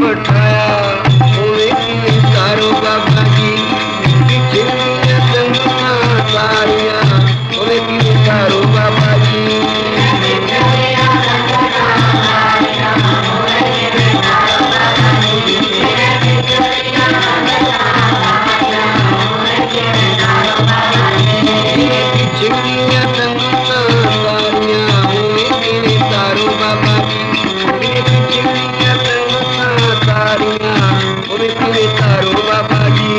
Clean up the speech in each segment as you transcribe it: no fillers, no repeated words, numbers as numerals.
पठाया होवे की तारो बाबा जी बिछड़िया संगता तारिया होवे की तारो बाबा जी बिछड़िया संगता तारिया होवे की तारो बाबा जी बिछड़िया संगता तारिया होवे की तारो बाबा जी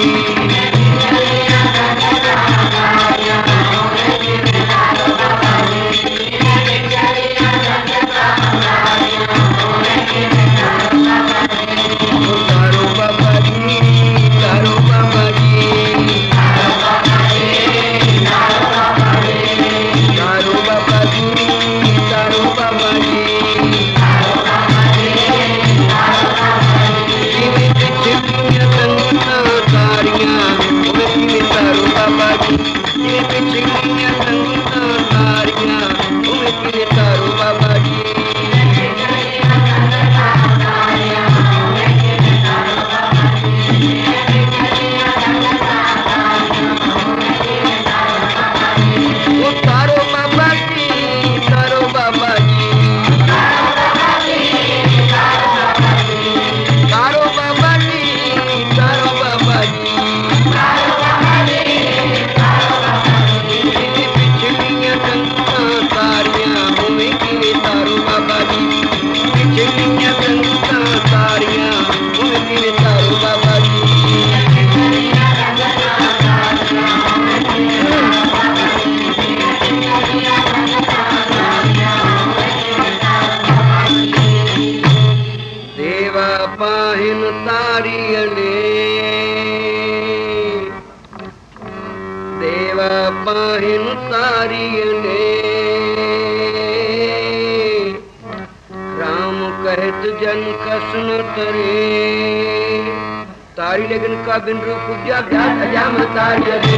तारी लगन का बिन रूप पूजा व्यास अजाम तारिय दे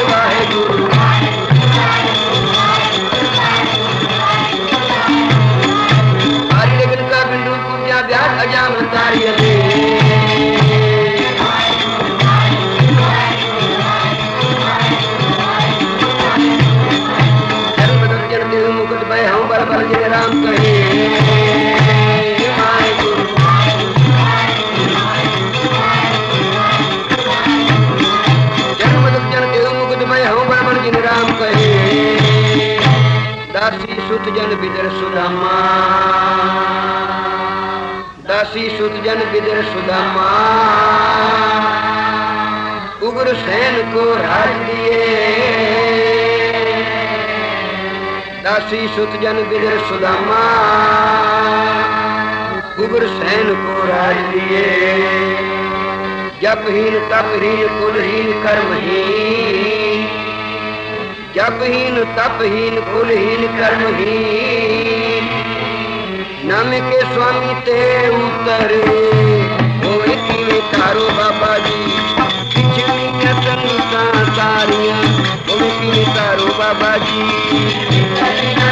वाहे गुरु तारी लगन का बिन रूप पूजा व्यास अजाम तारिय दे जन बदल जन देव मुकुट भय हम बल बल जय राम कहे दासी सुत जन बिदर सुदामा दासी सुत जन बिदर सुदामा उग्र सैन को राज दिए दासी सुत जन बिदर सुदामा उग्र सैन को राज दिए जपहीन तपहीन कुलहीन कर्महीन जपहीन तपहीन कुलहीन कर्महीन नाम के स्वामी ते उतर होए की तारो बाबा जी बिछड़िया संगता तारिया होए की तारो बाबा जी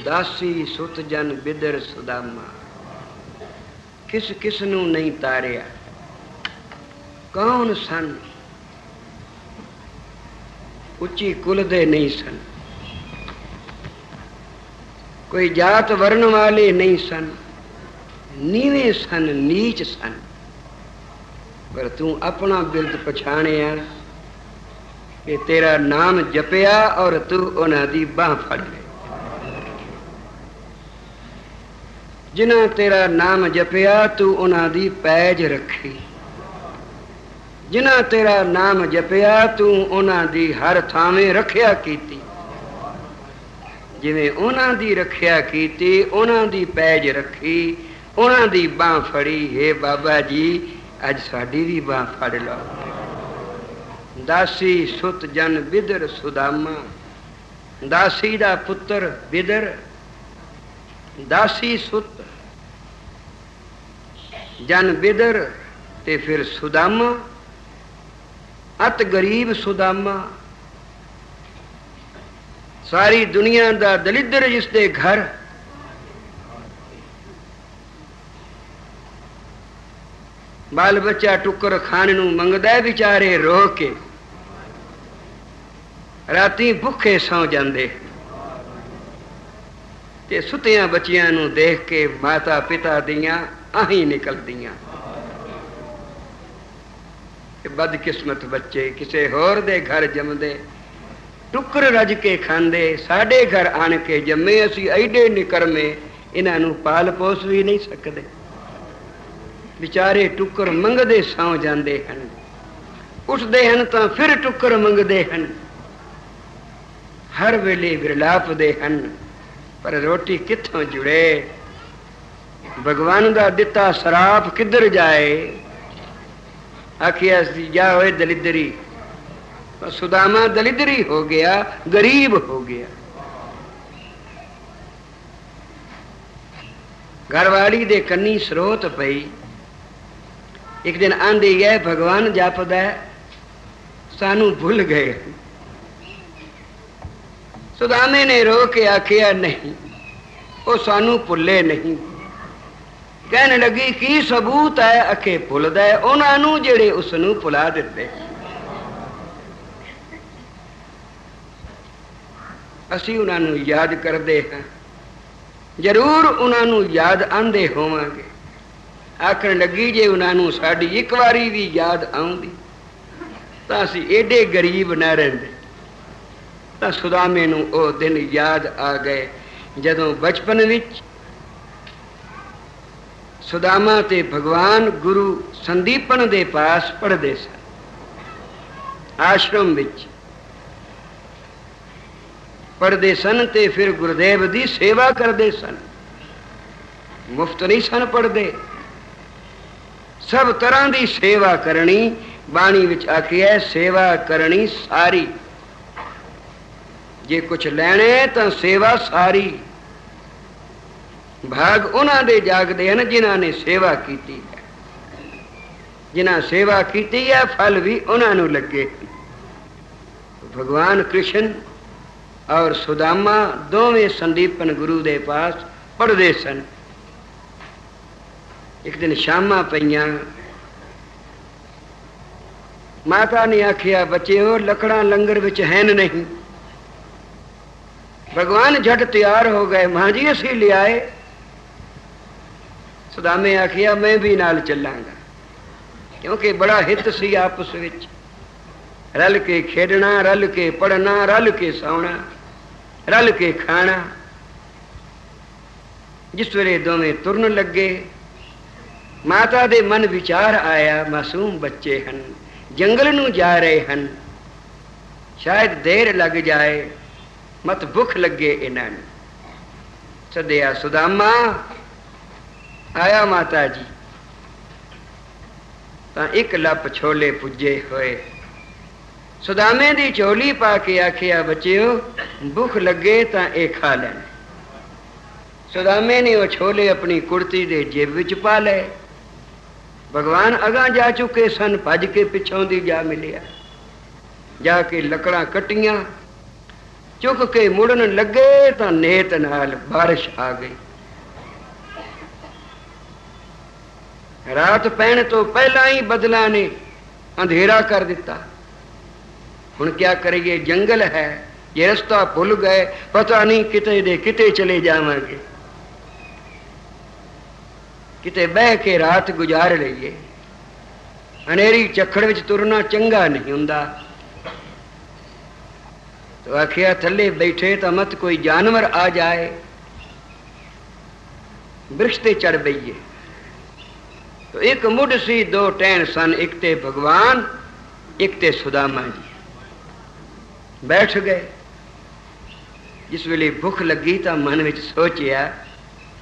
दासी सुत जन बिदर सुदामा किस किस नू नहीं तारिया कौन सन ਉੱਚੀ ਕੁਲ ਦੇ ਨਹੀਂ ਸਨ, ਕੋਈ ਜਾਤ ਵਰਨ ਵਾਲੇ ਨਹੀਂ ਸਨ, ਨੀਵੇਂ ਸਨ, ਨੀਚ ਸਨ। ਪਰ ਤੂੰ ਆਪਣਾ ਬਿਰਦ ਪਛਾਣਿਆ ਕਿ ਤੇਰਾ ਨਾਮ ਜਪਿਆ ਔਰ ਤੂੰ ਉਹਨਾਂ ਦੀ ਬਾਂਹ ਫੜ ਲਈ। ਜਿਨ੍ਹਾਂ ਤੇਰਾ ਨਾਮ ਜਪਿਆ ਤੂੰ ਉਹਨਾਂ ਦੀ ਪੈਜ ਰੱਖੀ, ਜਿਨ੍ਹਾਂ ਤੇਰਾ ਨਾਮ ਜਪਿਆ ਤੂੰ ਉਹਨਾਂ ਦੀ ਹਰ ਥਾਵੇਂ ਰੱਖਿਆ ਕੀਤੀ। ਜਿਵੇਂ ਉਹਨਾਂ ਦੀ ਰੱਖਿਆ ਕੀਤੀ, ਉਹਨਾਂ ਦੀ ਪੈਜ ਰੱਖੀ, ਉਹਨਾਂ ਦੀ ਬਾਂਹ ਫੜੀ। ਹੇ ਬਾਬਾ ਜੀ, ਅੱਜ ਸਾਡੀ ਵੀ ਬਾਂਹ ਫੜ ਲਓ। ਦਾਸੀ ਸੁਤ ਜਨ ਬਿਦਰ ਸੁਦਾਮਾ, ਦਾਸੀ ਦਾ ਪੁੱਤਰ ਬਿਦਰ, ਦਾਸੀ ਸੁਤ ਜਨ ਬਿਦਰ ਤੇ ਫਿਰ ਸੁਦਾਮਾ, ਅਤ ਗਰੀਬ ਸੁਦਾਮਾ। ਸਾਰੀ ਦੁਨੀਆ ਦਾ ਦਲਿੱਦਰ ਜਿਸ ਦੇ ਘਰ ਬਾਲ ਬੱਚਾ ਟੁੱਕਰ ਖਾਣ ਨੂੰ ਮੰਗਦਾ, ਵਿਚਾਰੇ ਰੋ ਕੇ ਰਾਤੀ ਭੁੱਖੇ ਸੌ ਜਾਂਦੇ ਤੇ ਸੁੱਤਿਆਂ ਬੱਚਿਆਂ ਨੂੰ ਦੇਖ ਕੇ ਮਾਤਾ ਪਿਤਾ ਦੀਆਂ ਆਹੀਂ ਨਿਕਲਦੀਆਂ। ਬਦਕਿਸਮਤ ਬੱਚੇ ਕਿਸੇ ਹੋਰ ਦੇ ਘਰ ਜੰਮਦੇ, ਟੁੱਕਰ ਰੱਜ ਕੇ ਖਾਂਦੇ, ਸਾਡੇ ਘਰ ਆਣ ਕੇ ਜੰਮੇ। ਅਸੀਂ ਐਡੇ ਨਿਕਰਮੇ, ਇਹਨਾਂ ਨੂੰ ਪਾਲ ਪੋਸ ਵੀ ਨਹੀਂ ਸਕਦੇ। ਵਿਚਾਰੇ ਟੁੱਕਰ ਮੰਗਦੇ ਸੌ ਜਾਂਦੇ ਹਨ, ਉੱਠਦੇ ਹਨ ਤਾਂ ਫਿਰ ਟੁੱਕਰ ਮੰਗਦੇ ਹਨ, ਹਰ ਵੇਲੇ ਵਿਰਲਾਪਦੇ ਹਨ। ਪਰ ਰੋਟੀ ਕਿੱਥੋਂ ਜੁੜੇ? ਭਗਵਾਨ ਦਾ ਦਿੱਤਾ ਸਰਾਪ ਕਿੱਧਰ ਜਾਏ? ਆਖਿਆ ਸੀ ਜਾ ਹੋਏ ਦਲਿਦਰੀ। ਸੁਦਾਮਾ ਦਲਿਦਰੀ ਹੋ ਗਿਆ, ਗਰੀਬ ਹੋ ਗਿਆ। ਘਰਵਾਲੀ ਦੇ ਕੰਨੀ ਸਰੋਤ ਪਈ। ਇੱਕ ਦਿਨ ਆਂਦੀ ਹੈ ਭਗਵਾਨ ਜਾਪਦਾ ਸਾਨੂੰ ਭੁੱਲ ਗਏ। ਸੁਦਾਮੇ ਨੇ ਰੋ ਕੇ ਆਖਿਆ ਨਹੀਂ, ਉਹ ਸਾਨੂੰ ਭੁੱਲੇ ਨਹੀਂ। ਕਹਿਣ ਲੱਗੀ ਕੀ ਸਬੂਤ ਹੈ ਅਖੇ ਭੁੱਲਦਾ ਹੈ ਉਹਨਾਂ ਨੂੰ ਜਿਹੜੇ ਉਸ ਨੂੰ ਭੁਲਾ ਦਿੱਤੇ। ਅਸੀਂ ਉਹਨਾਂ ਨੂੰ ਯਾਦ ਕਰਦੇ ਹਾਂ, ਜ਼ਰੂਰ ਉਹਨਾਂ ਨੂੰ ਯਾਦ ਆਂਦੇ ਹੋਵਾਂਗੇ। ਆਖਣ ਲੱਗੀ ਜੇ ਉਹਨਾਂ ਨੂੰ ਸਾਡੀ ਇੱਕ ਵਾਰੀ ਵੀ ਯਾਦ ਆਉਂਦੀ ਤਾਂ ਅਸੀਂ ਏਡੇ ਗਰੀਬ ਨਾ ਰਹਿੰਦੇ। ਤਾਂ ਸੁਦਾਮੇ ਨੂੰ ਉਹ ਦਿਨ ਯਾਦ ਆ ਗਏ ਜਦੋਂ ਬਚਪਨ ਵਿੱਚ ਸੁਦਾਮਾ ਤੇ ਭਗਵਾਨ ਗੁਰੂ ਸੰਦੀਪਨ ਦੇ ਪਾਸ ਪੜ੍ਹਦੇ ਸਨ। ਆਸ਼ਰਮ ਵਿੱਚ ਪੜ੍ਹਦੇ ਸਨ ਤੇ ਫਿਰ ਗੁਰਦੇਵ ਦੀ ਸੇਵਾ ਕਰਦੇ ਸਨ। ਮੁਫਤ ਨਹੀਂ ਸਨ ਪੜ੍ਹਦੇ, ਸਭ ਤਰ੍ਹਾਂ ਦੀ ਸੇਵਾ ਕਰਨੀ। ਬਾਣੀ ਵਿੱਚ ਆਖਿਆ ਸੇਵਾ ਕਰਨੀ ਸਾਰੀ। ਜੇ ਕੁਛ ਲੈਣੇ ਤਾਂ ਸੇਵਾ ਸਾਰੀ। ਭਾਗ ਉਹਨਾਂ ਦੇ ਜਾਗਦੇ ਹਨ ਜਿਨ੍ਹਾਂ ਨੇ ਸੇਵਾ ਕੀਤੀ ਹੈ। ਜਿਨ੍ਹਾਂ ਸੇਵਾ ਕੀਤੀ ਹੈ ਫਲ ਵੀ ਉਹਨਾਂ ਨੂੰ ਲੱਗੇ। ਭਗਵਾਨ ਕ੍ਰਿਸ਼ਨ ਔਰ ਸੁਦਾਮਾ ਦੋਵੇਂ ਸੰਦੀਪਨ ਗੁਰੂ ਦੇ ਪਾਸ ਪੜ੍ਹਦੇ ਸਨ। ਇੱਕ ਦਿਨ ਸ਼ਾਮਾਂ ਪਈਆਂ, ਮਾਤਾ ਨੇ ਆਖਿਆ ਬੱਚਿਓ ਲੱਕੜਾਂ ਲੰਗਰ ਵਿੱਚ ਹਨ ਨਹੀਂ। ਭਗਵਾਨ ਝਟ ਤਿਆਰ ਹੋ ਗਏ, ਮਾਂ ਜੀ ਅਸੀਂ ਲਿਆਏ। ਸੁਦਾਮੇ ਆਖਿਆ ਮੈਂ ਵੀ ਨਾਲ ਚੱਲਾਂਗਾ, ਕਿਉਂਕਿ ਬੜਾ ਹਿੱਤ ਸੀ ਆਪਸ ਵਿੱਚ। ਰਲ ਕੇ ਖੇਡਣਾ, ਰਲ ਕੇ ਪੜ੍ਹਨਾ, ਰਲ ਕੇ ਸੌਣਾ, ਰਲ ਕੇ ਖਾਣਾ। ਜਿਸ ਵੇਲੇ ਦੋਵੇਂ ਤੁਰਨ ਲੱਗੇ ਮਾਤਾ ਦੇ ਮਨ ਵਿਚਾਰ ਆਇਆ ਮਾਸੂਮ ਬੱਚੇ ਹਨ, ਜੰਗਲ ਨੂੰ ਜਾ ਰਹੇ ਹਨ, ਸ਼ਾਇਦ ਦੇਰ ਲੱਗ ਜਾਏ, ਮਤ ਭੁੱਖ ਲੱਗੇ ਇਹਨਾਂ ਨੂੰ। ਸੱਦਿਆ ਸੁਦਾਮਾ। ਆਇਆ ਮਾਤਾ ਜੀ। ਤਾਂ ਇੱਕ ਲੱਪ ਛੋਲੇ ਪੁੱਜੇ ਹੋਏ ਸੁਦਾਮੇ ਦੀ ਝੋਲੀ ਪਾ ਕੇ ਆਖਿਆ ਬੱਚਿਓ ਭੁੱਖ ਲੱਗੇ ਤਾਂ ਇਹ ਖਾ ਲੈਣ। ਸੁਦਾਮੇ ਨੇ ਉਹ ਛੋਲੇ ਆਪਣੀ ਕੁੜਤੀ ਦੇ ਜੇਬ ਵਿੱਚ ਪਾ ਲਏ। ਭਗਵਾਨ ਅਗਾਂ ਜਾ ਚੁੱਕੇ ਸਨ, ਭੱਜ ਕੇ ਪਿੱਛੋਂ ਦੀ ਜਾ ਮਿਲਿਆ। ਜਾ ਕੇ ਲੱਕੜਾਂ ਕੱਟੀਆਂ, ਚੁੱਕ ਕੇ ਮੁੜਨ ਲੱਗੇ ਤਾਂ ਨੇਤ ਨਾਲ ਬਾਰਿਸ਼ ਆ ਗਈ। ਰਾਤ ਪੈਣ ਤੋਂ ਪਹਿਲਾਂ ਹੀ ਬਦਲਾਂ ਨੇ ਅੰਧੇਰਾ ਕਰ ਦਿੱਤਾ। हुण क्या करिए, जंगल है, ये रास्ता भुल गए, पता नहीं किते दे किते चले जावांगे, किते बह के रात गुजार लईए। हनेरी चखड़ विच तुरना चंगा नहीं हुंदा। तो आखिया थले बैठे तो मत कोई जानवर आ जाए, वृक्ष ते चढ़ बईए। तो एक मुड सी, दो टैन सन, एक ते भगवान एक ते सुदामा जी। बैठ गए। जिस वेले भुख लगी तो मन विच सोचिया,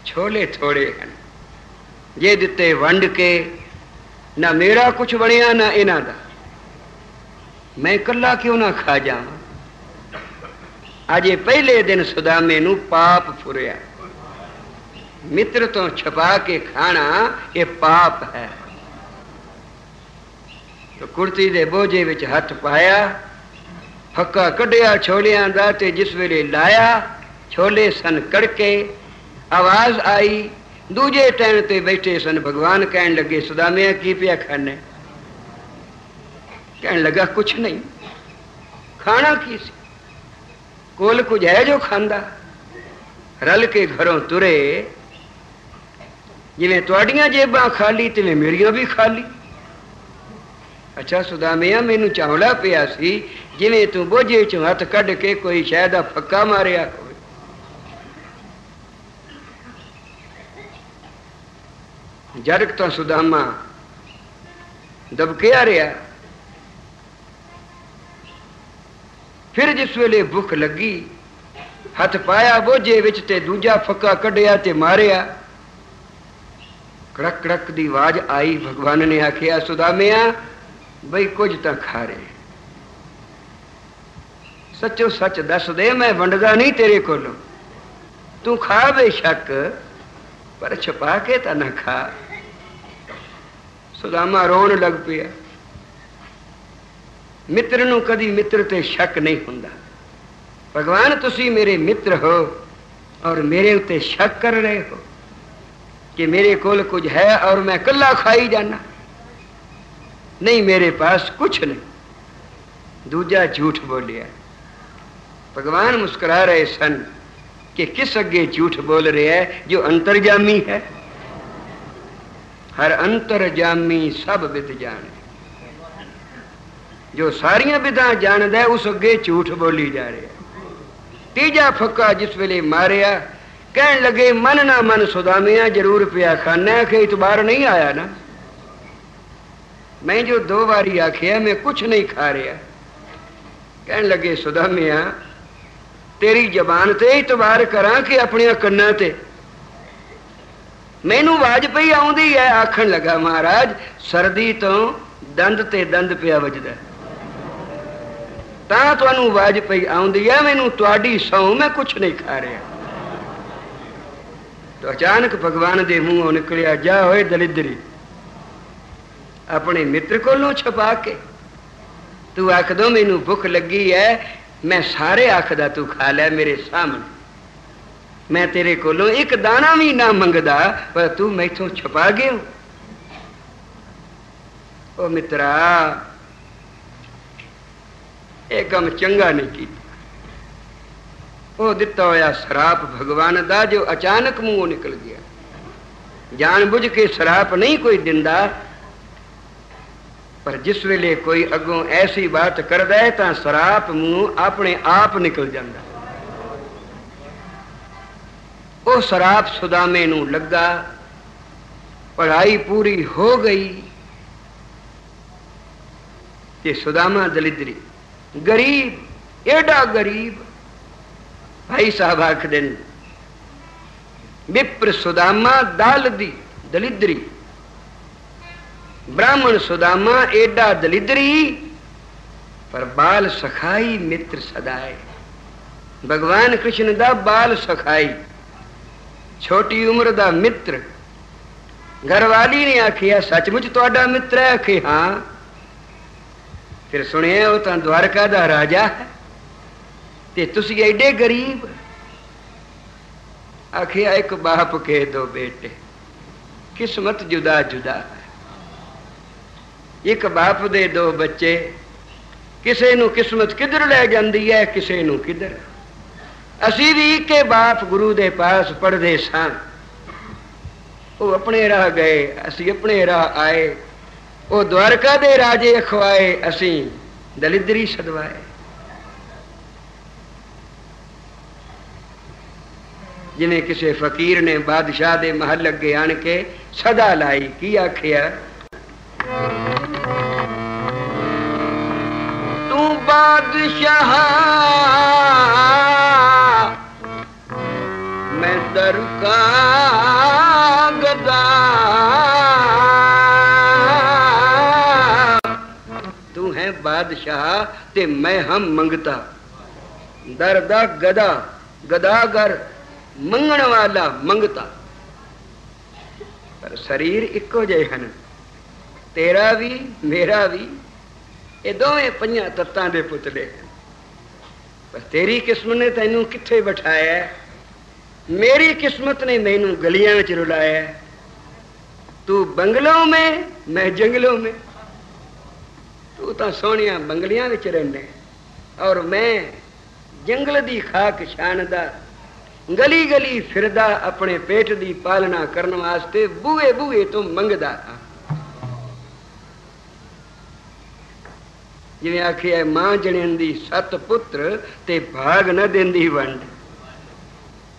छोले थोड़े हैं, जे दिते वंड के, ना मेरा कुछ बनिया ना इन्हां दा, मैं कला क्यों ना खा जावां। अजे पहले दिन सुदामे नूं पाप फुरिया। मित्र तो छपा के खाना ये पाप है। तो कुर्ती दे बोझे विच हथ पाया, फक्का कढ़िया छोलियां दा, ते जिस वेले लाया छोले सन कड़के, आवाज आई। दूजे टैन ते बैठे सन भगवान, कहन लगे सुदामे की पिया खाने? कहन लगा कुछ नहीं। खाना की सी? कोल कुछ है जो खांदा? रल के घरों तुरे, जिवें तुहाडियां जेबां खाली तिवें मेरियां भी खाली। अच्छा सुदामिया, मैनू चावला पिया सी जिवें तू बोझे चों हथ कढ़ के कोई शह दा फक्का मारिया होवे। जरक तो सुदामा दबकिया रहा। फिर जिस वेले भुख लगी, हथ पाया बोझे विच ते दूजा फक्का कढ़िया ते मारिया। कड़क कड़क दी आवाज आई। भगवान ने आखिया, सुदामिया बई कुछ तो खा रहे, सचो सच दस दे, मैं वंडदा नहीं तेरे कोलों, तू खा बेशक पर छुपा के तो ना खा। सुदामा रोन लग पिया। मित्र नूं कदी मित्र ते शक नहीं हुंदा। भगवान तुसी मेरे मित्र हो और मेरे उत्ते शक कर रहे हो कि मेरे कोल कुछ है और मैं कल्ला खाई जाना? नहीं, मेरे पास कुछ नहीं। दूजा झूठ बोलिया। भगवान मुस्कुरा रहे सन कि किस अगे झूठ बोल रहे है जो अंतर्जामी है। हर अंतर्जामी सब विद जाने। जो सारियां विधां जानदा है उस अगे झूठ बोली जा रहा है। तीजा फक्का जिस वेले मारिया, कहन लगे मन ना मन सुदामिया जरूर पिया खाना के इतबार नहीं आया ना? मैं जो दो बारी आखिया मैं कुछ नहीं खा रहा। कहन लगे सुदामिया तेरी जबान ते इतबार करा कि अपने कन्ना ते? मैनू आवाज पई आउंदी है। आखन लगा महाराज सर्दी तो दंद ते दंद पिया वजदा, तां तुहानू आवाज पई आउंदी है, मैनू तुहाडी सौं मैं कुछ नहीं खा रहा। तो अचानक भगवान दे मूंहों निकलिया, जा होए दलिद्री, अपने मित्र कोलों छुपा के तू आख दो मैनू भुख लगी है, मैं सारे आखदा तू खा लै मेरे सामने, मैं तेरे कोलों एक दाना भी ना मंगदा, पर तू मैथों छुपा गया। ओ मित्रा ये काम चंगा नहीं किया। वो दिता होया शराप भगवान दा जो अचानक मुंहों निकल गया। जान बुझ के शराप नहीं कोई दिंदा, पर जिस वेले कोई अगों ऐसी बात करदा है तां शराप मुंह अपने आप निकल जाता। वो शराप सुदामे नूं लगा, पढ़ाई पूरी हो गई कि सुदामा दलिद्री, गरीब, एडा गरीब। भाई साहब आख दिन विप्र सुदामा दाल दी दलिद्री, ब्राह्मण सुदामा एडा दलिद्री, पर बाल सखाई मित्र सदाए। भगवान कृष्ण दा बाल सखाई, छोटी उम्र दा मित्र। घरवाली ने आखिया सचमुच तुहाडा मित्र है? आखे हाँ। फिर सुनिया वो तो द्वारका दा राजा है ते तुसी एडे गरीब। आखिया एक बाप के दो बेटे, किस्मत जुदा जुदा है। एक बाप दे दो बच्चे, किसे नू किस्मत किधर लै जांदी है, किसे नू किधर। असी भी के बाप गुरु दे पास पढ़दे सां, वो अपने राह गए, असी अपने राह आए। वो द्वारका दे राजे अखवाए, असी दलिद्री सदवाए। जिन्हें किसी फकीर ने बादशाह दे महल अगे आन के सदा लाई, की आखिया, तू बादशाह मैं दर का गदा, तू है बादशाह ते मैं हम मंगता। दर दा गदा, गदागर मंगण वाला मंगता। पर शरीर इको जे हन, तेरा भी मेरा भी, ये दोवें पंजा तत्तां दे पुतले। पर तेरी किस्मत ने तैनू किथे बिठाया, मेरी किस्मत ने मैनू गलियां विच रुलाया। तू बंगलों में, मैं जंगलों में। तू तो सोहणियां बंगलियां विच रहने और मैं जंगल दी खाक छानदा, गली गली फिरदा, अपने पेट दी पालना करने वास्ते बूहे बूहे तो मंगदा। जिवें आखिया मां जणेंदी 7 पुत्र ते भाग न देंदी वंड।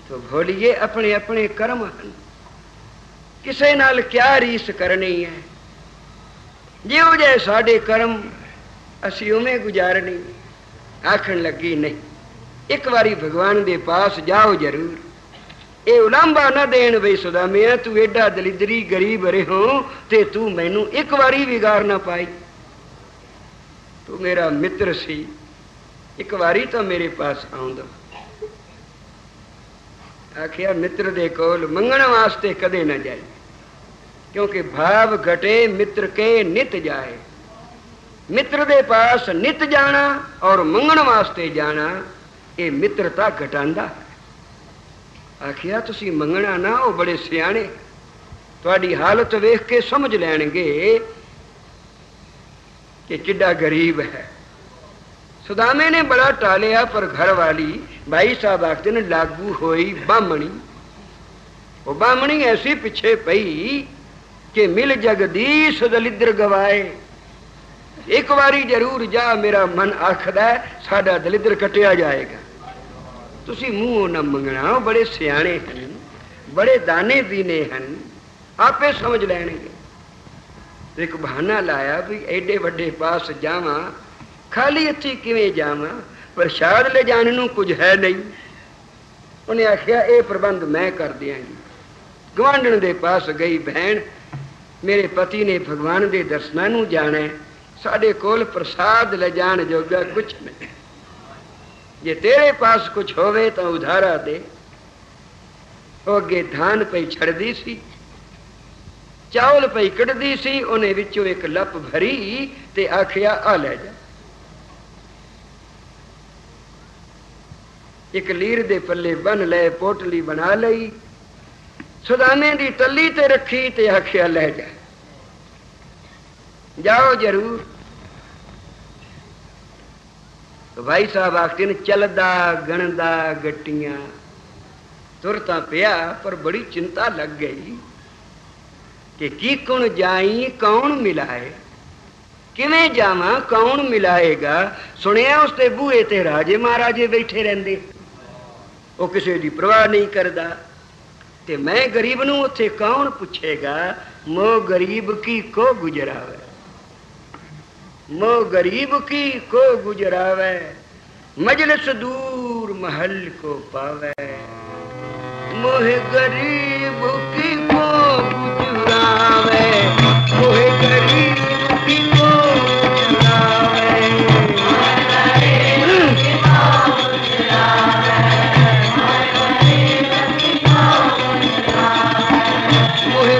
तो भोलिए अपने अपने कर्म हन, किसे नाल क्या रीस करनी है। जिहो जे साडे कर्म असी उमें गुजारनी। आखण लगी नहीं, एक बारी भगवान दे पास जाओ जरूर। ये उलांबा न देन बई सुदामिया, तू एडा दलिदरी गरीब रहो ते तू मैनू एक बारी भी गार ना पाई। तू मेरा मित्र सी, एक बारी तो मेरे पास आउंदा। आखिया मित्र दे कोल मंगण वास्ते कदे न जाए, क्योंकि भाव घटे मित्र के नित जाए। मित्र दे पास नित जाना और मंगण वास्ते जाना, ये मित्रता घटांदा है। आखिया तुसी मंगना ना, वो बड़े सियाणे, तुहाडी हालत वेख के समझ लैणगे कि किड्डा गरीब है। सुदामे ने बड़ा टालिया, पर घर वाली भाई साहब आखते ने लागू होई बामणी। वो बामणी ऐसी पिछे पई कि मिल जगदीश दलिद्र गवाए। एक बारी जरूर जा, मेरा मन आखदा साडा दलिद्र कटिया जाएगा। तुसी मुंह न मंगना, बड़े सियाणे हन, बड़े दाने दीने हन, आपे समझ लैणगे। तो एक बहाना लाया भी एडे वड्डे पास जावां, खाली हथी किवें जावां, प्रसाद ले जाने नूं कुछ है नहीं। उन्हें आखिया ये प्रबंध मैं कर दियांगी। गवांढण दे पास गई, बहन मेरे पति ने भगवान दे दर्शनां नूं जाना है, साडे कोल प्रसाद ले जाण जोगा कुछ नहीं। जे तेरे पास कुछ होवे तो उधारा दे। वो अगे धान पई छड़दी सी, चावल पई कढ़दी सी, उन्हें विचों एक लप भरी ते आखिया आ ले जा। एक लीर दे पल्ले बन ले, पोटली बना लई, सुदामे दी टल्ली ते रखी ते आखिया ले जा, जाओ जरूर। तो भाई साहब आखते ने चलदा गणदा गट्टियां तुरता पिया, पर बड़ी चिंता लग गई कि की कुण जाई कौन मिलाए, किवें जावां कौन मिलाएगा। सुनिया उसते बूहे ते राजे महाराजे बैठे रहंदे, वो किसी दी परवाह नहीं करदा। ते मैं गरीब नूं उत्थे कौन पुछेगा, मो गरीब की को गुजरावे, मो गरीब की को गुजरावे, मजलिस दूर महल को पावे, मोहे गरीब की को गुजरावे, मोहे गरीब की को गुजरावे, मोहे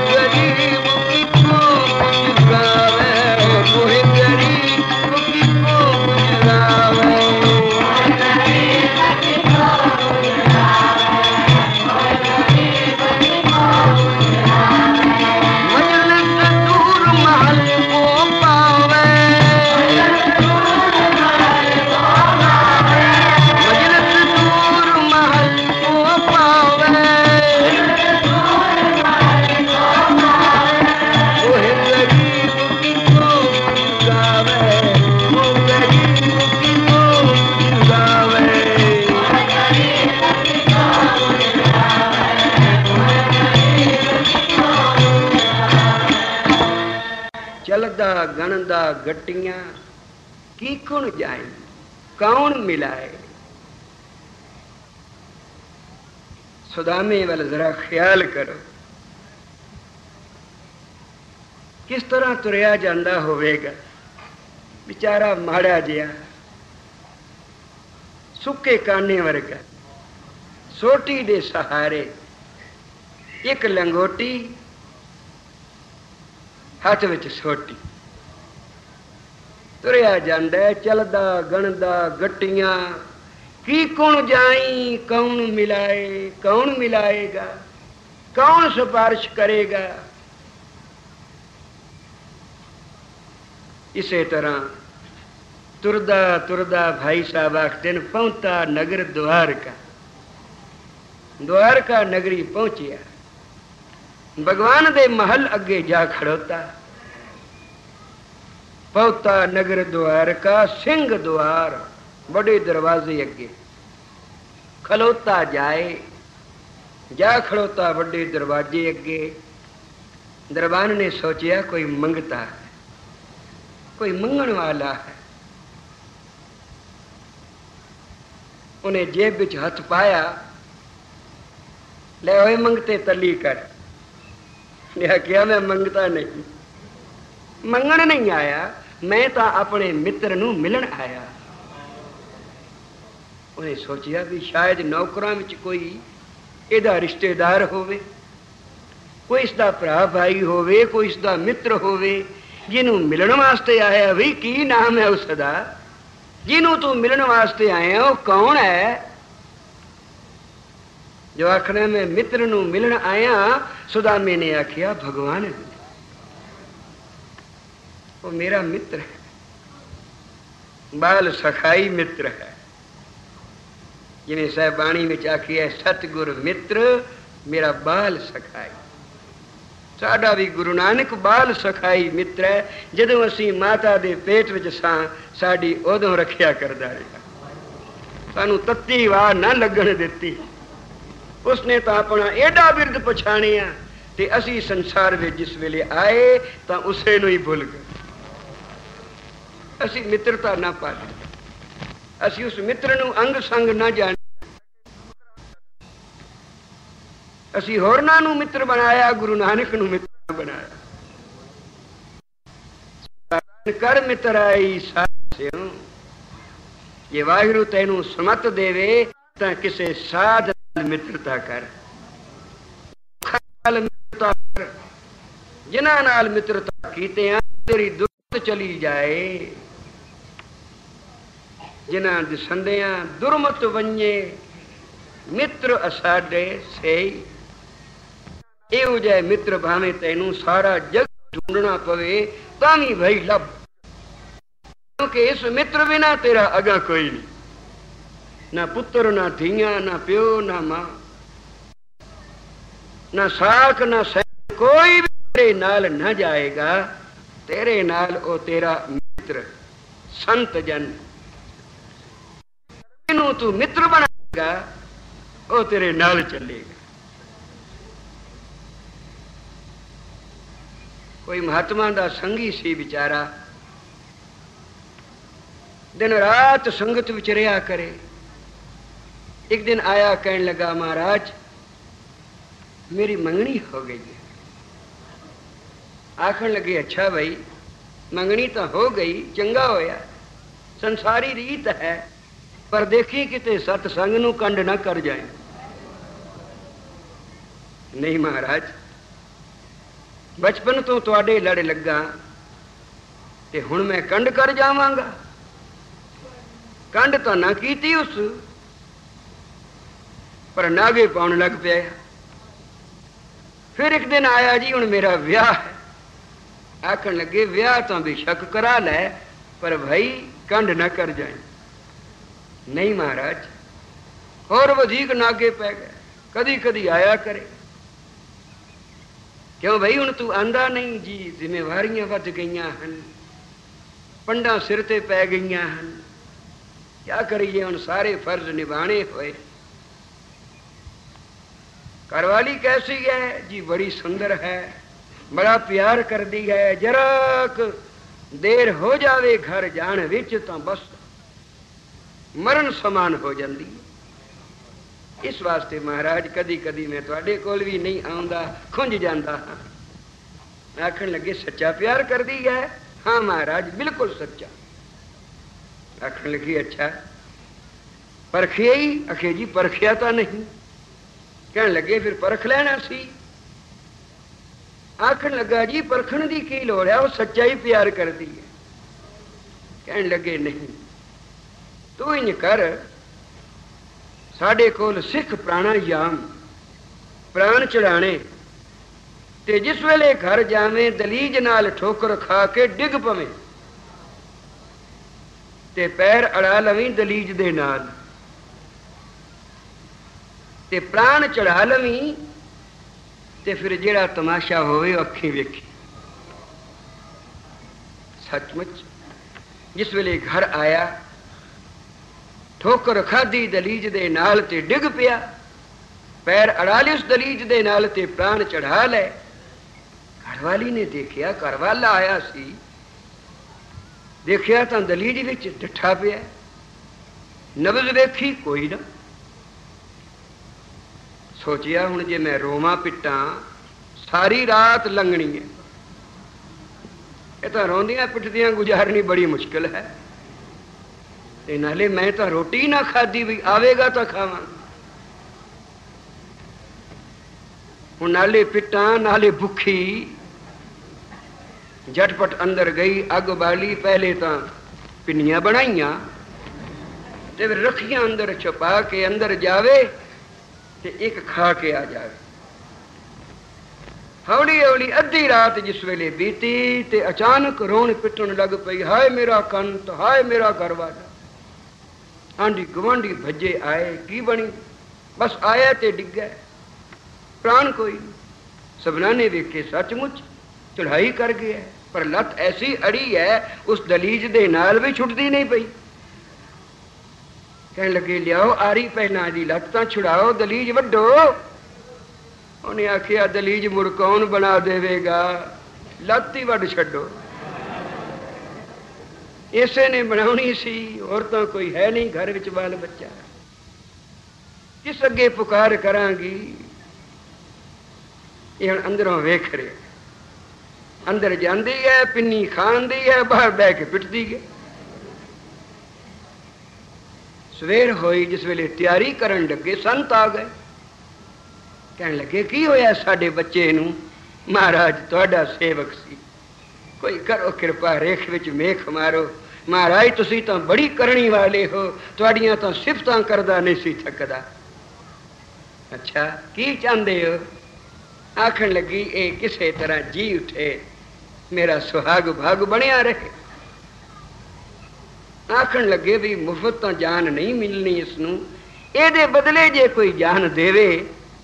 गरीब की को गुजरावे, मोहे गरीब की को गुजरावे। मजलिस दूर गणदा गट्टियां की कुण जाए, कौन मिलाए। सुदामे वाल जरा ख्याल करो, किस तरह तुरया जांदा होवेगा। बेचारा माड़ा जिहा सुके काने वर्गा, सोटी दे सहारे, एक लंगोटी हाथ विच सोटी, तुरया जांदा चलदा गणदा गट्टियां की कुण जाई, कौन मिलाए, कौन मिलाएगा, कौन सिफारिश करेगा। इसे तरह तुरदा तुरदा भाई साहब आखते पहुंचा नगर द्वारका। द्वारका नगरी पहुंचिया, भगवान दे महल अगे जा खड़ोता। पहुंचा नगर द्वारका, सिंह द्वार बड़े दरवाजे अगे खलोता जाए, जा खड़ोता बड़े दरवाजे अगे। दरबान ने सोचिया कोई मंगता है, कोई मंगण वाला है। उन्हें जेब विच हथ पाया, ले ओए मंगते तली कर। ने क्या मैं मंगता नहीं, मंगण नहीं आया, मैं तो अपने मित्र नूं मिलन आया। उन्हें सोचिया भी शायद नौकरां विच कोई इहदा रिश्तेदार होवे, कोई इसका भरा भाई होवे, कोई इसका मित्र होवे जिन्हों मिलन वास्ते आया। भी की नाम है उसका, जिन्हों तू मिलन वास्ते आया वो कौन है। जो आखने में मित्र नूं मिलन आया, सुदामे ने आखिया भगवान है, वो मेरा मित्र है, बाल सखाई मित्र है। जिन्हें साहबाणी में आखिया सतगुर मित्र मेरा बाल सखाई। साडा भी गुरु नानक बाल सखाई मित्र है। जदों असी माता दे पेट विच सां, साडी उदों रखिया करदा रहा, सानू तत्ती वाह ना लगन दित्ती। उसने तो अपना एडा बिरद पछाणिया ते असी संसार में जिस वेले आए तो उसे नूं ही भुल गए। असी मित्रता ना पाली, असी उस मित्र नूं अंग संग ना जाने, असी होरना नूं मित्र बनाया, गुरु नानक नूं मित्र बनाया। कर मित्राई साध, ये वाहिगुरु तैनू समत देवे तां किसे साध मित्रता कर। मित्रता कर, जिन्हां नाल मित्रता कीते आ तेरी दुर्मत चली जाए। जिन्हां दिसंदियां दुर्मत वंजे, मित्र असाडे सेई। इहो जे मित्र भावें तैनू सारा जग ढूंढना पवे तां भी भई लभ, क्योंकि इस मित्र बिना तेरा अगा कोई नहीं, ना पुत्र ना धियां ना प्यो ना मां ना साख ना सैन, कोई भी तेरे नाल न जाएगा। तेरे नाल ओ तेरा मित्र संत जन, इनू तू मित्र बनाएगा ओ तेरे नाल चलेगा। कोई महात्मा दा संगी सी बेचारा, दिन रात संगत विच रहा करे। एक दिन आया, कहने लगा महाराज मेरी मंगनी हो गई है। आखन लगे अच्छा भाई मंगनी तो हो गई, चंगा होया, संसारी रीत है, पर देखी किते सतसंग नूं कंड ना कर जाए। नहीं महाराज, बचपन तो तुहाडे लड़ लगा ते हुण मैं कंड कर जावांगा। कंड तो ना कीती उस, पर नागे पाउण लग पिया। फिर एक दिन आया जी हुण मेरा ब्याह है। आखन लगे ब्याह तो बेशक करा लै, पर भाई कंड ना कर जाए। नहीं महाराज, और वधीक नागे पै गए, कदी कदी आया करे। क्यों भाई हुण तू आंदा नहीं जी, जिम्मेवारियां वध गईयां हन, पंडा सिर ते पै गईयां हन, क्या करिए हुण सारे फर्ज निभाने होए। घरवाली कैसी है जी? बड़ी सुंदर है, बड़ा प्यार कर दी है, जराक देर हो जावे घर जाण विच तां बस मरण समान हो जाती है। इस वास्ते महाराज कदी कदी मैं तुहाडे कोल भी नहीं आउंदा, खुंज जांदा हां। आखण लगे सच्चा प्यार कर दी है? हाँ महाराज बिल्कुल सच्चा। आखण लगी अच्छा परखिया ही? आखे जी परखिया तो नहीं। कहन लगे फिर परख लेना सी। आखण लगा जी परखण दी की लोड़ है, वो सच्चा ही प्यार कर दी है। कहन लगे नहीं तू इंज कर, साडे कोल सिख प्राणायाम प्राण चढ़ाने ते जिस वेले घर जावे दलीज नाल ठोकर खा के डिग पवे ते पैर अड़ा लवी दलीज दे नाल ते प्राण चढ़ा लवी ते फिर जेड़ा तमाशा होवे अखी वेखी। सचमुच जिस वेले घर आया ठोकर खाधी दलीज दे नाल ते डिग पिया, पैर अड़ा ले उस दलीज दे नाल ते प्राण चढ़ा ले। घरवाली ने देखिया, घरवाला आया सी, देखिया तां दलीज विच डिठा पिया, नबज वेखी कोई ना। सोचिया हुण जे मैं रोवां पिट्टां सारी रात लंघनी है, ये तां रोंदियां पिटदियां गुजारनी बड़ी मुश्किल है। ते नाले मैं तो रोटी ना खाधी भी आवेगा तो खावा। हुण नाले पिट्टां नाले भुखी, झटपट अंदर गई, अग बाली, पहले तो पिन्नियां बनाइया ते फिर रखियां अंदर छुपा के, अंदर जावे ते एक खा के आ जावे। हौली हौली अद्धी रात जिस वेले बीती ते अचानक रोन पिटन लग पई, हाय मेरा कंत, हाय मेरा घरवाला। आंधी गवांढी भजे आए, की बनी? बस आया ते डिग गया, प्राण कोई नहीं। सबना ने वेखे सचमुच चढ़ाई कर गया, पर लत ऐसी अड़ी है उस दलीज दे नाल भी छुटती नहीं पई। कहने लगे लियाओ आरी पहना दी लत तां छुड़ाओ, दलीज वड्डो। उन्हें आखिया दलीज मुड़ कौन बना देवेगा, लत ही वड छड्डो। इसे ने बनानी सी, और तो कोई है नहीं घर विच बाल बच्चा, किस अगे पुकार करांगी। ये हुण अंदरों वेख रहे, अंदर जांदी है, पिन्नी खांदी है, बाहर बह के पिटदी है। सवेर होई, जिस वेले तैयारी करन लगे संत आ गए। कहने लगे की होया साडे बच्चे नूं? महाराज तुहाडा सेवक सी, कोई करो कृपा, रेख विच मेख मारो। महाराज तुसी तां बड़ी करनी वाले हो, तुहाडियां तां सिफतां करदा नहीं सी थकदा। अच्छा की चाहते हो? आखन लगी ए किसे तरह जी उठे, मेरा सुहाग भाग बनिया रहे। आखन लगे भी मुफ्त तो जान नहीं मिलनी इसनूं, एदे बदले जे कोई जान देवे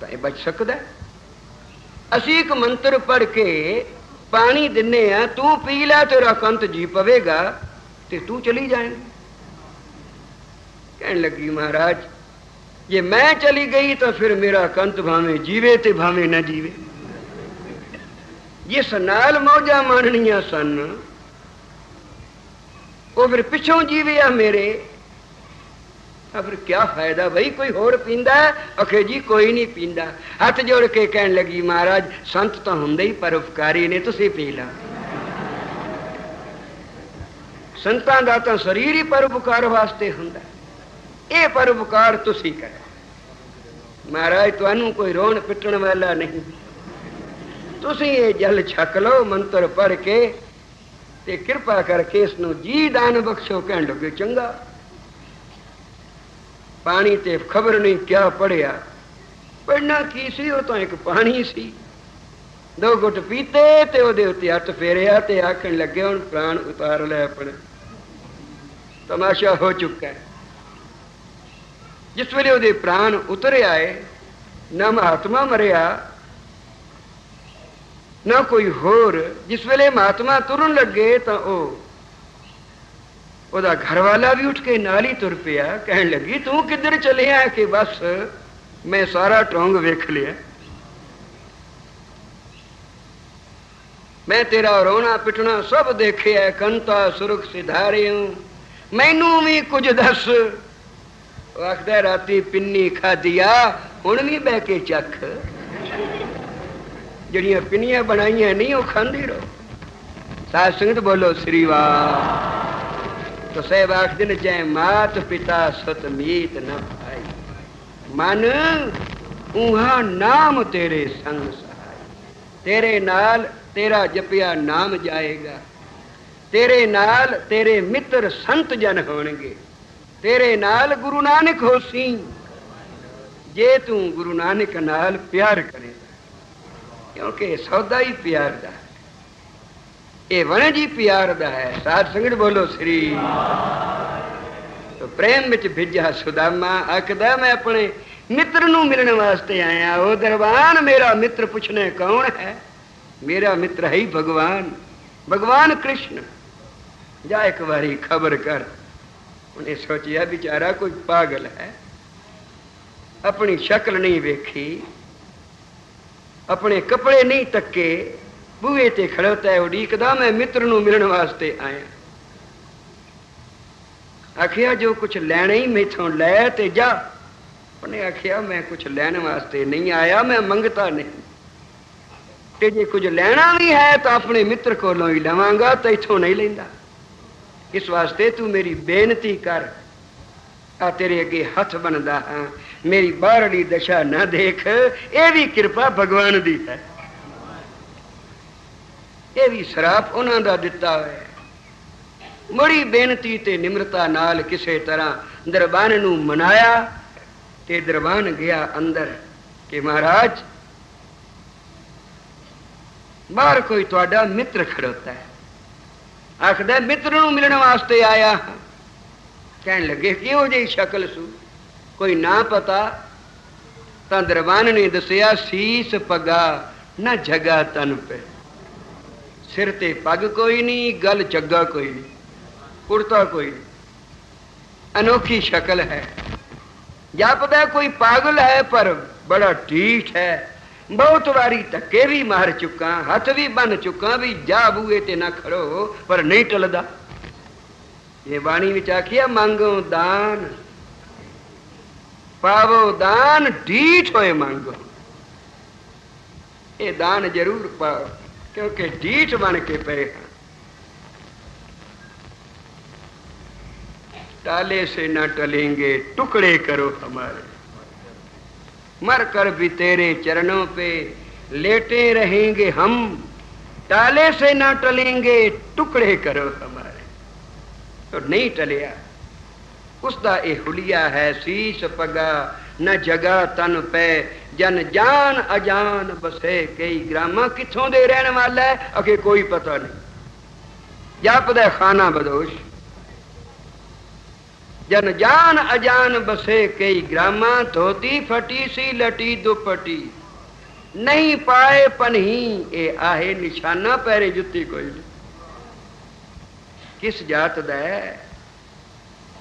तो बच सकदा। असी एक मंत्र पढ़ के पानी दिने आ, तू पी ला, तेरा कंत जी पवेगा ते तू चली जाएगी। कहने लगी महाराज जे मैं चली गई तो फिर मेरा कंत भावे जीवे ते भावे न जीवे। जिस नाल मौजा माननिया सन वो फिर पिछों जीवे आ मेरे, अब फिर क्या फायदा भाई, कोई होर पींदा? अखे जी कोई नहीं पींदा। हाथ जोड़ के कहने लगी महाराज संत तो हुंदे ही परोपकारी ने, तुसी पी ला। संतां दा तां शरीर ही परोपकार वास्ते हुंदा, ये परोपकार तुसी करो। महाराज तुहानू कोई रोन पिटण वाला नहीं, तुसी ये जल छक लो मंत्र पढ़ के ते कृपा करके इसनू जी दान बख्शो। कहने लगे चंगा। पानी ते खबर नहीं क्या पढ़िया, पढ़ना की सी, वो तो एक पानी सी। दो घुट पीते ते ओदे उत्ते हथ फेरिया ते आखन लगे हुण प्राण उतार ले अपने, तमाशा हो चुका है। जिस वेले ओदे प्राण उतरे आए, ना महात्मा मरिया ना कोई होर। जिस वेले महात्मा तुरन लगे तो ओदा घरवाला भी उठ के नाल ही तुर पिया। कहने लगी तू किधर चले आ? कि बस मैं सारा टोंग वेख लिया। मैं तेरा रोना पिटना सब देखे है, कंता सुरख सिधारे हूं, मैनू भी कुछ दस। आखदा राती पिन्नी खादिया हुण भी बह के चख, जड़ियां पिन्नियां बनाइया नहीं वो खांदी रहो। साध संगत बोलो श्री वाह। तो साहब आखदे ने जै मात पिता सत मीत न पाई, मन उहा नाम तेरे संग सहाय। तेरे नाल तेरा जपिया नाम जाएगा, तेरे नाल तेरे मित्र संत जन होणगे, तेरे नाल गुरु नानक होसी, जे तू गुरु नानक नाल प्यार करेगा। क्योंकि सौदा ही प्यार दा, ये वणज ही प्यार दा है। साध संगत बोलो श्री। तो प्रेम विच भिजा सुदामा आखदा मैं अपने मित्र नू मिलने वास्ते आया। वो दरबान मेरा मित्र पूछने कौन है? मेरा मित्र है ही भगवान, भगवान कृष्ण। जा एक बारी खबर कर। उन्हें सोचिया बेचारा कोई पागल है, अपनी शक्ल नहीं वेखी, अपने कपड़े नहीं तके, बूहे ते खड़ोता है उड़ीकदा मैं मित्र नू मिलने वास्ते आया। आखिया जो कुछ लैना ही मैथों लै ते जा। उन्हें आखिया मैं कुछ लैने वास्ते नहीं आया, मैं मंगता नहीं, ते जे कुछ लेना भी है तो अपने मित्र कोलों ही लवांगा, तो इथों नहीं लेंदा। इस वास्ते तू मेरी बेनती कर, आ तेरे अगे हथ बनदा हां, मेरी बाहरली दशा ना देख। ये भी कृपा भगवान दी है, ये भी सराप उन्हां दा दिता है। बड़ी बेनती ते निम्रता नाल किसे तरह दरबान नू मनाया ते दरबान गया अंदर कि महाराज बाहर कोई तुहाडा मित्र खड़ोता है। आखदा मित्र नू मिलने वास्ते आया। कहने लगे किहो जी शक्ल सू? कोई ना पता? तां दरबान ने दसिया सीस पगा ना जगा तन पे। सिर ते पग कोई नहीं, गल जग्गा कोई नहीं, कुर्ता कोई नहीं, अनोखी शक्ल है। जापदा कोई पागल है पर बड़ा ढीठ है। बहुत बारी धक्के भी मार चुका, हाथ भी बन चुका, भी जा बूए ते ना खड़ो, पर नहीं टलदा। ये बाणी विच आखिया मांगो दान पावो दान, ढीठ होए मांगो। ये दान जरूर पाओ, क्योंकि ढीठ बन के पे हैं। टाले से न टलेंगे, टुकड़े करो हमारे, मर कर भी तेरे चरणों पे लेटे रहेंगे हम। टाले से न टलेंगे, टुकड़े करो हमारे। तो नहीं टलिया। उसका ये हुलिया है सीस पगा न जगा तन पे, जन जान अजान बसे कई ग्रामा। किथों दे रहने वाला है? अगे कोई पता नहीं। जापदा खाना बदोश। जन जान अजान बसे कई ग्रामा, धोती फटी सी लटी दुपटी, नहीं पाए पनही ए आहे निशाना। पैरे जुत्ती कोई नहीं। किस जात दा है?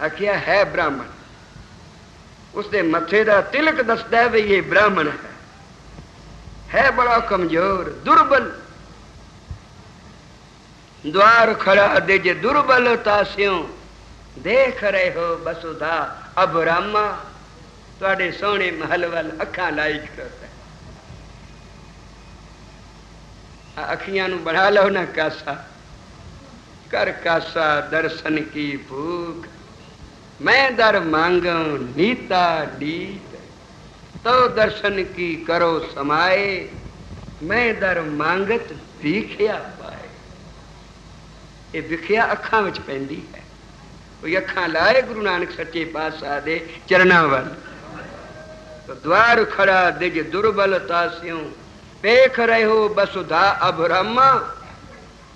आखिया है ब्राह्मण। उसके मथे दा तिलक दसदा है ये ब्राह्मण है बड़ा कमजोर दुर्बल। द्वार खड़ा दिज दुर्बलता स्यों, देख रहे हो बसुधा अब रामा। तुहाडे सोहने महल वाल अखां लाई खड़ोता है। अखियां नू बना लो ना कासा, कर कासा दर्शन की भूख। मैं दर मांगू नीता नीत, तो दर्शन की करो समाए। मैं दर मांगत भीखिया पाए। ये भिखिया अखां विच पैंदी है। कोई अखां लाए गुरु नानक सच्चे पातशाह दे चरणां वल। तो द्वार खड़ा दिज दुर्बलता स्यों, पेख रहे हो बसुधा अब रामा।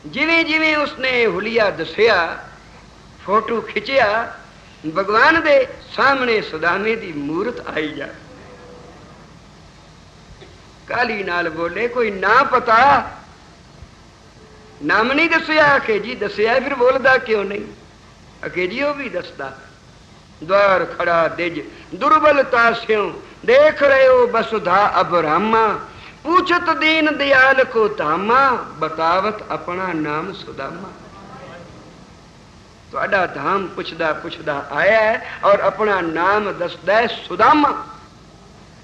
जिवें जिवें उसने हुलिया दसिया, फोटो खिंचिया, भगवान दे सामने सुदामे दी मूरत आई जा। काली नाल बोले कोई ना पता, नाम नहीं दसिया। आखे जी दसिया फिर बोलदा क्यों नहीं? आखे जी वो भी दसदा। द्वार खड़ा दिज दुर्बलता स्यों, देख रहे हो बसुधा अब रामा। पूछत दीन दयाल को धामा, बतावत अपना नाम सुदामा। तुहाडा धाम पुछदा पुछदा आया है और अपना नाम दसदा है सुदामा।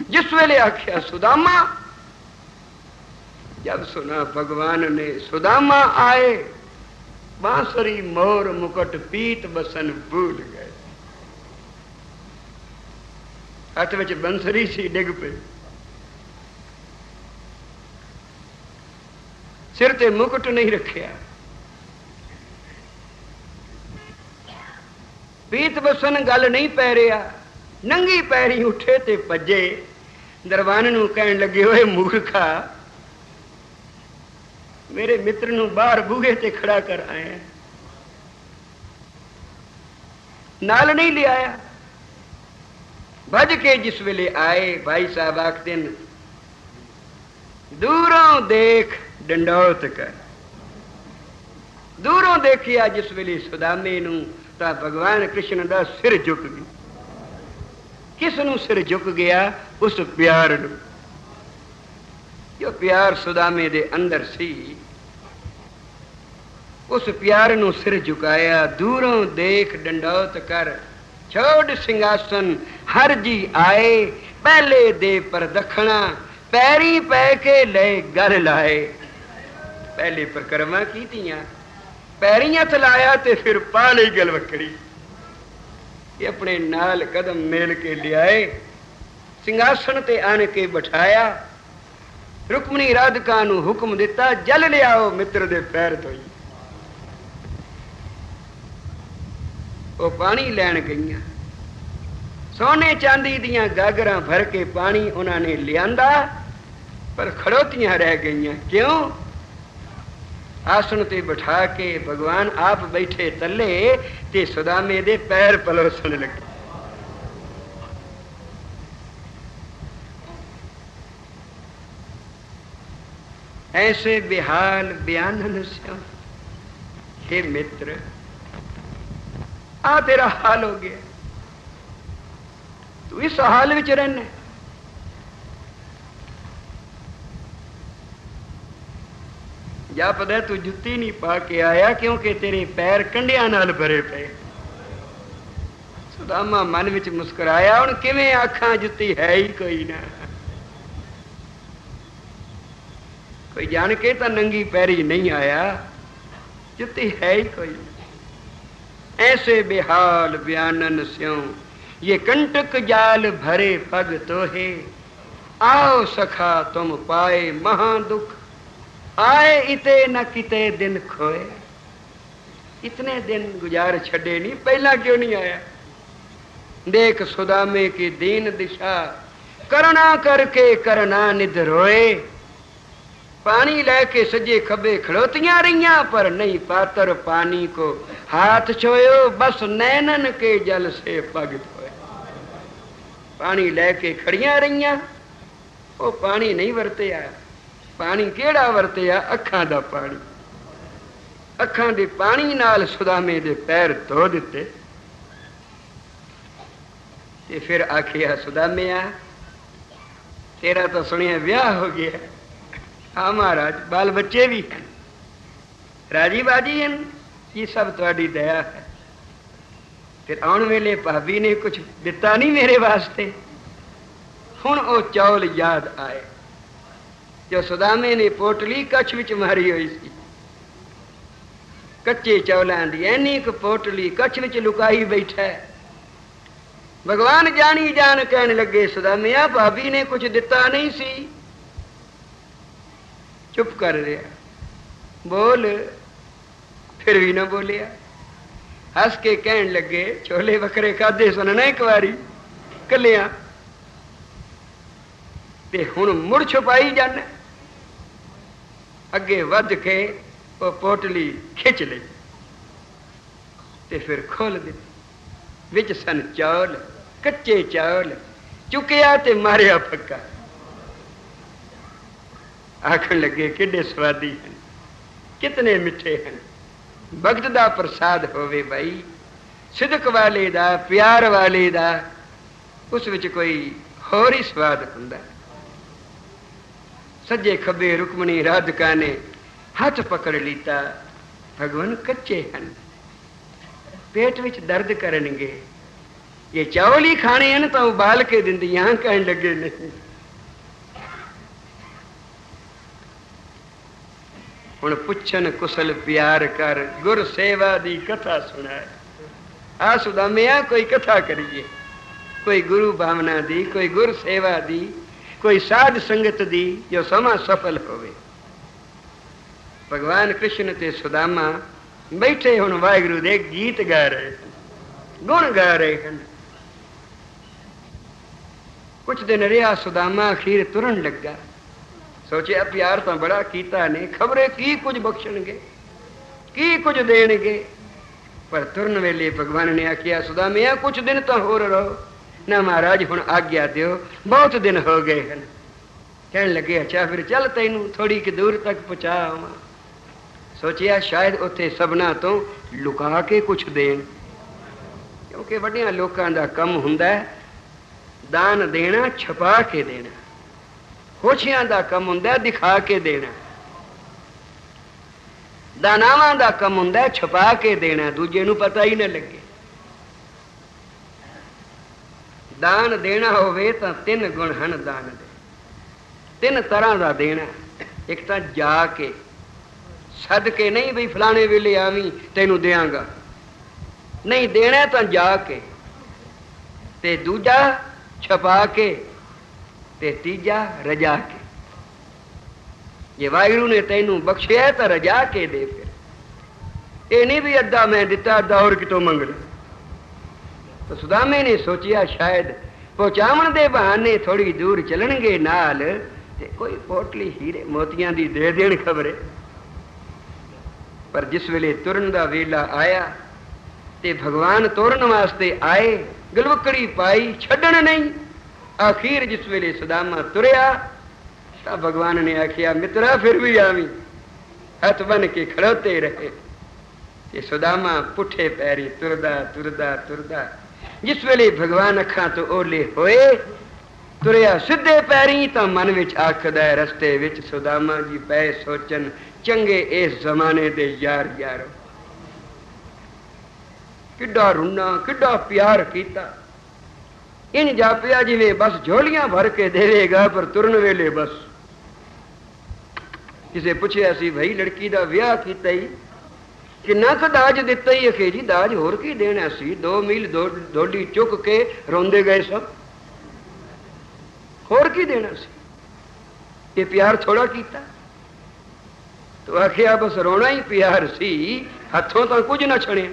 जिस वेले आख्या सुदामा, जब सुना भगवान ने सुदामा आए, बांसुरी मोर मुकुट पीत बसन भूल गए। हाथ विच बंसरी सी, डिग पे, सिर ते मुकुट नहीं रखिया। पीत बसन गल नहीं पै रहा, नंगी पैरी उठे ते भजे। दरबान नूं कहण लगे, ओए मूर्खा, मेरे मित्र नूं बाहर बूहे ते खड़ा कर आए, नाल नहीं ले आया। भज के जिस वेले आए, भाई साहब आखते न, दूरों देख डंडौत कर। दूरों देखिया जिस वेले सुदामे नूं, तां भगवान कृष्ण दा सिर झुक गया। किस नूं सिर झुक गया? उस प्यार नूं, जो प्यार सुदामे दे अंदर सी। उस प्यार नूं सिर झुकाया। दूरों देख डंडौत कर, छोड़ सिंहासन हर जी आए। पहले दे पर दखना, पैरी पै के ले गल लाए। पहले परिक्रमा कीतियां, पैरी हथ लाया ते फिर पा लई गल वकड़ी। ये अपने नाल कदम मेल के लियाए, सिंहासन ते आन के बिठाया। रुक्मणी राधिका नूं हुक्म दिता, जल लियाओ मित्र दे पैर धोई। वो पानी लैन गईयां, सोने चांदी दियां गागरां भर के पानी उन्होंने लियांदा, पर खड़ोतियां रह गईयां। क्यों? आसन ते बिठा के भगवान आप बैठे तले ते सुदामे दे पैर पलोसन लगे। ऐसे बेहाल बयानन से, हे मित्र, आ तेरा हाल हो गया, तू इस हाल विच रहना। जा पता तू जुत्ती नहीं पा के आया, क्योंकि तेरे पैर कंडियां नाल भरे पे। सुदामा मन विच मुस्कुराया, हुण किवें आखां जुत्ती है ही कोई ना। कोई जान के तो नंगी पैरी नहीं आया, जुत्ती है ही कोई ना। ऐसे बेहाल बयानन स्यों, ये कंटक जाल भरे पग तोहे। आओ सखा तुम पाए महा दुख, आए इते न किते दिन खोए। इतने दिन गुजार छड़े नहीं, पहला क्यों नहीं आया? देख सुदामे की दीन दिशा, करुणा करके करना निध रोए। पानी लेके सजे खबे खड़ोतियां रहियां, पर नहीं पातर पानी को हाथ छोयो। बस नैनन के जल से पग धोए। पानी लेके खड़ियां रहियां, वो पानी नहीं वरतिया। पानी केड़ा वरतिया? अखां दा पानी। अखां दे पानी नाल सुदामे दे पैर धो दिते। ते फिर आखिया, सुदामिया, तेरा तो सुनिया ब्याह हो गया। हाँ महाराज, बाल बच्चे भी हैं, राजी बाजी हैं, ये सब तुहाडी दया है। फिर आउण वेले भाभी ने कुछ दिता नहीं मेरे वास्ते। हुण ओ चौल याद आए जो सुदामे ने पोटली कच्छ विच मारी हुई सी। कच्चे चौलां दी ऐनी एक पोटली कच्छ विच लुकाई बैठा है। भगवान जानी जान कहने लगे, सुदामिया, भाभी ने कुछ दिता नहीं सी। चुप कर रहा, बोल। फिर भी ना बोलिया। हस के कहन लगे, छोले बकरे खाधे सुनना एक बारी कलिया, ते हुण मुड़ छुपाई जाना। अगे वध के वो पोटली खिंच ली ते फिर खोल दी। विच सन चौल, कच्चे चौल, चुकिया ते मारिया पक्का। आखन लगे, किड्डे स्वादी हैं, कितने मिठे हैं। भगत दा प्रसाद होवे भाई, सिदक वाले दा, प्यार वाले दा, उस विच कोई होर ही स्वाद हुंदा। सज्जे खब्बे रुक्मणी राधिका ने हाथ पकड़ लीता। भगवान कच्चे हैं, पेट विच दर्द करनगे, ये चावल ही खाने हैं तो उबाल के दिंदी, यहां कहने लगे नहीं। हुण पुछन कुशल प्यार कर, गुर सेवा दी कथा सुनाए। आ सुदामिया कोई कथा करिए, कोई गुरु भावना दी, कोई गुर सेवा दी, कोई साध संगत दी, जो समा सफल होवे। भगवान कृष्ण ते सुदामा बैठे हुण वाहिगुरु दे गीत गा रहे, गुण गा रहे हैं। कुछ दिन रहा, सुदामा अखीर तुरन लगा। सोचे प्यार तो बड़ा कीता ने, खबरे की कुछ बख्शणगे, की कुछ देणगे। पर तुरन वेले भगवान ने आखिया, सुदामिया कुछ दिन तो होर रहो ना महाराज, हुण आज्ञा दियो, बहुत दिन हो गए हैं। कहने लगे अच्छा फिर चल तैनू थोड़ी कि दूर तक पहुंचा आवां। सोचिया शायद उत्थे सबना तो लुका के कुछ देण, क्योंकि वड्डियां लोकां दा कम हुंदा है दान देना, छपा के देना। होशियां दा कम हुंदा है दिखा के देना, दानावां दा कम हुंदा है छपा के देना, दूजे नूं पता ही न लगे। दान देना होवे तां तीन गुण हन दान दे, तीन तरह दा देना। एक तां जाके सद के नहीं बई फलाने वेले आवी तैनू देंगा, नहीं देना तां जाके, ते दूजा छपा के, ते तीजा रजा के। जे वाहिगुरु ने तैनू बख्शिया तो रजा के दे, फिर ये नहीं भी अद्धा मैं दिता अद्धा और कितों मंग ला। तो सुदामे ने सोचिया शायद पहुंचावन दे बहाने थोड़ी दूर चलणगे नाल, ते कोई पोटली हीरे मोतियां दी दे देण खबरे। पर जिस वेले तुरन दा वेला आया ते भगवान तोरन वास्ते आए, गलवकड़ी पाई, छड्डण नहीं। आखिर जिस वेले सुदामा तुरया तो भगवान ने आखिया, मित्रा फिर भी आवी। हथ बन के खड़ोते रहे। ते सुदामा पुठे पैरी तुरदा तुरदा तुरदा, जिस वेले भगवान अखां तो ओले होए, तुरया सीधे पैरी तो मन विच आखदा है रस्ते विच सुदामा जी पै सोचन, चंगे इस जमाने दे यार यारो, किड्डा रुन्ना किड्डा प्यार कीता। इन जापिया जिवें बस झोलियां भर के देवेगा, पर तुरन वेले बस। किसे पुछया सी भाई लड़की दा विआह कीता ही किन्ना क दाज दिता ही? अखे जी दाज होर की देना सी, 2 मील डोडी चुक के रोंदे गए सब, होर की देना सी? ये प्यार थोड़ा कीता। तो आखिया बस रोना ही प्यार सी, हथों तो कुछ न छड़े।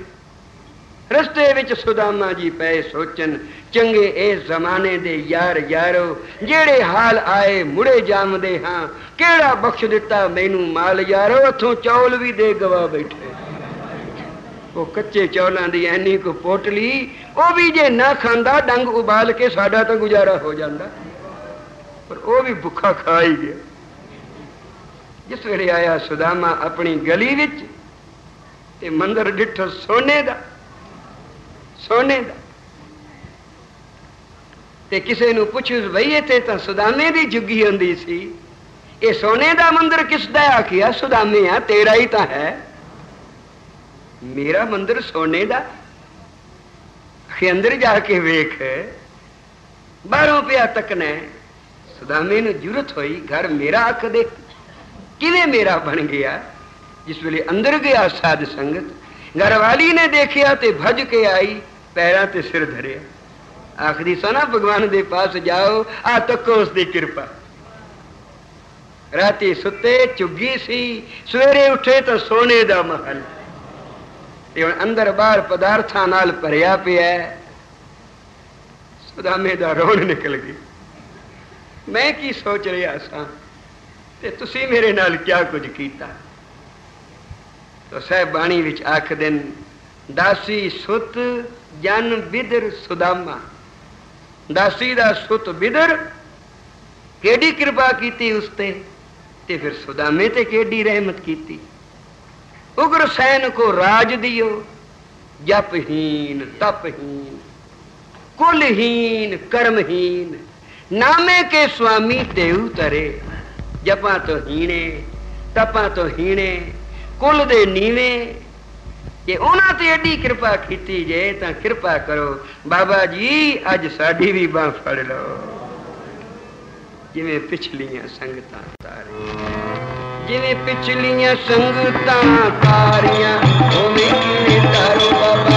रस्ते विच सुदामा जी पै सोचन, चंगे इस जमाने दे यार यारो, जेड़े हाल आए मुड़े जामदे हां, केड़ा बख्श दिता मैनू माल यारो, हथों चौल भी दे गवा बैठे। वो कच्चे चौलों की ऐनी को पोटली, वो भी जे ना खांदा डंग उबाल के साडा तो गुजारा हो जाता, पर वो भी भुखा खा ही गया। जिस वेले आया सुदामा अपनी गली विच, ते मंदिर डिठो सोने दा, सोने दा। ते किसे नू पुछू बई इत्थे तां सुदामे दी जुगी हुंदी सी, ये सोने दा मंदिर किसदा? आखिया सुदामे आ, तेरा ही तां है। मेरा मंदिर सोने दा? अंदर जाके वेख, बाहरों पिया तकना। सुदामे नू जरूरत हुई घर मेरा आख दे, किवें मेरा बन गया। जिस वेले अंदर गया साध संगत, घरवाली ने देखिया ते भज के आई, पैरां ते सिर धरिया, आखदी सना भगवान दे पास जाओ, आ तको उसकी कृपा। राती सुते चुगी सी, सवेरे उठे तो सोने दा महल, ते हुण अंदर बाहर पदार्थां नाल भरिया पिया। सुदामे दा रोण निकल गई। मैं की सोच रहा सा ते तुसी मेरे नाल क्या कुछ कीता। तो साहब बाणी विच आख दिन, दासी सुत जन बिदर सुदामा, दासी दा सुत बिदर, केडी कृपा कीती उसते, ते फिर सुदामे ते केडी रहमत कीती। उग्र सैन को राज दियो, जपहीन तपहीन, कुलहीन कर्महीन, नामे के स्वामी देव तरे। जपां तो हीणे, तपां तो हीणे, कुल दे नीवे। जे उन्हां ते एडी कृपा कीती जे तां कृपा करो बाबा जी अज साडी भी बांह फड़ लो। जिवें पिछलियां संगतां तारी, जिवें पिछलियां संगतां तारियां, उवें किवें तारो बाबा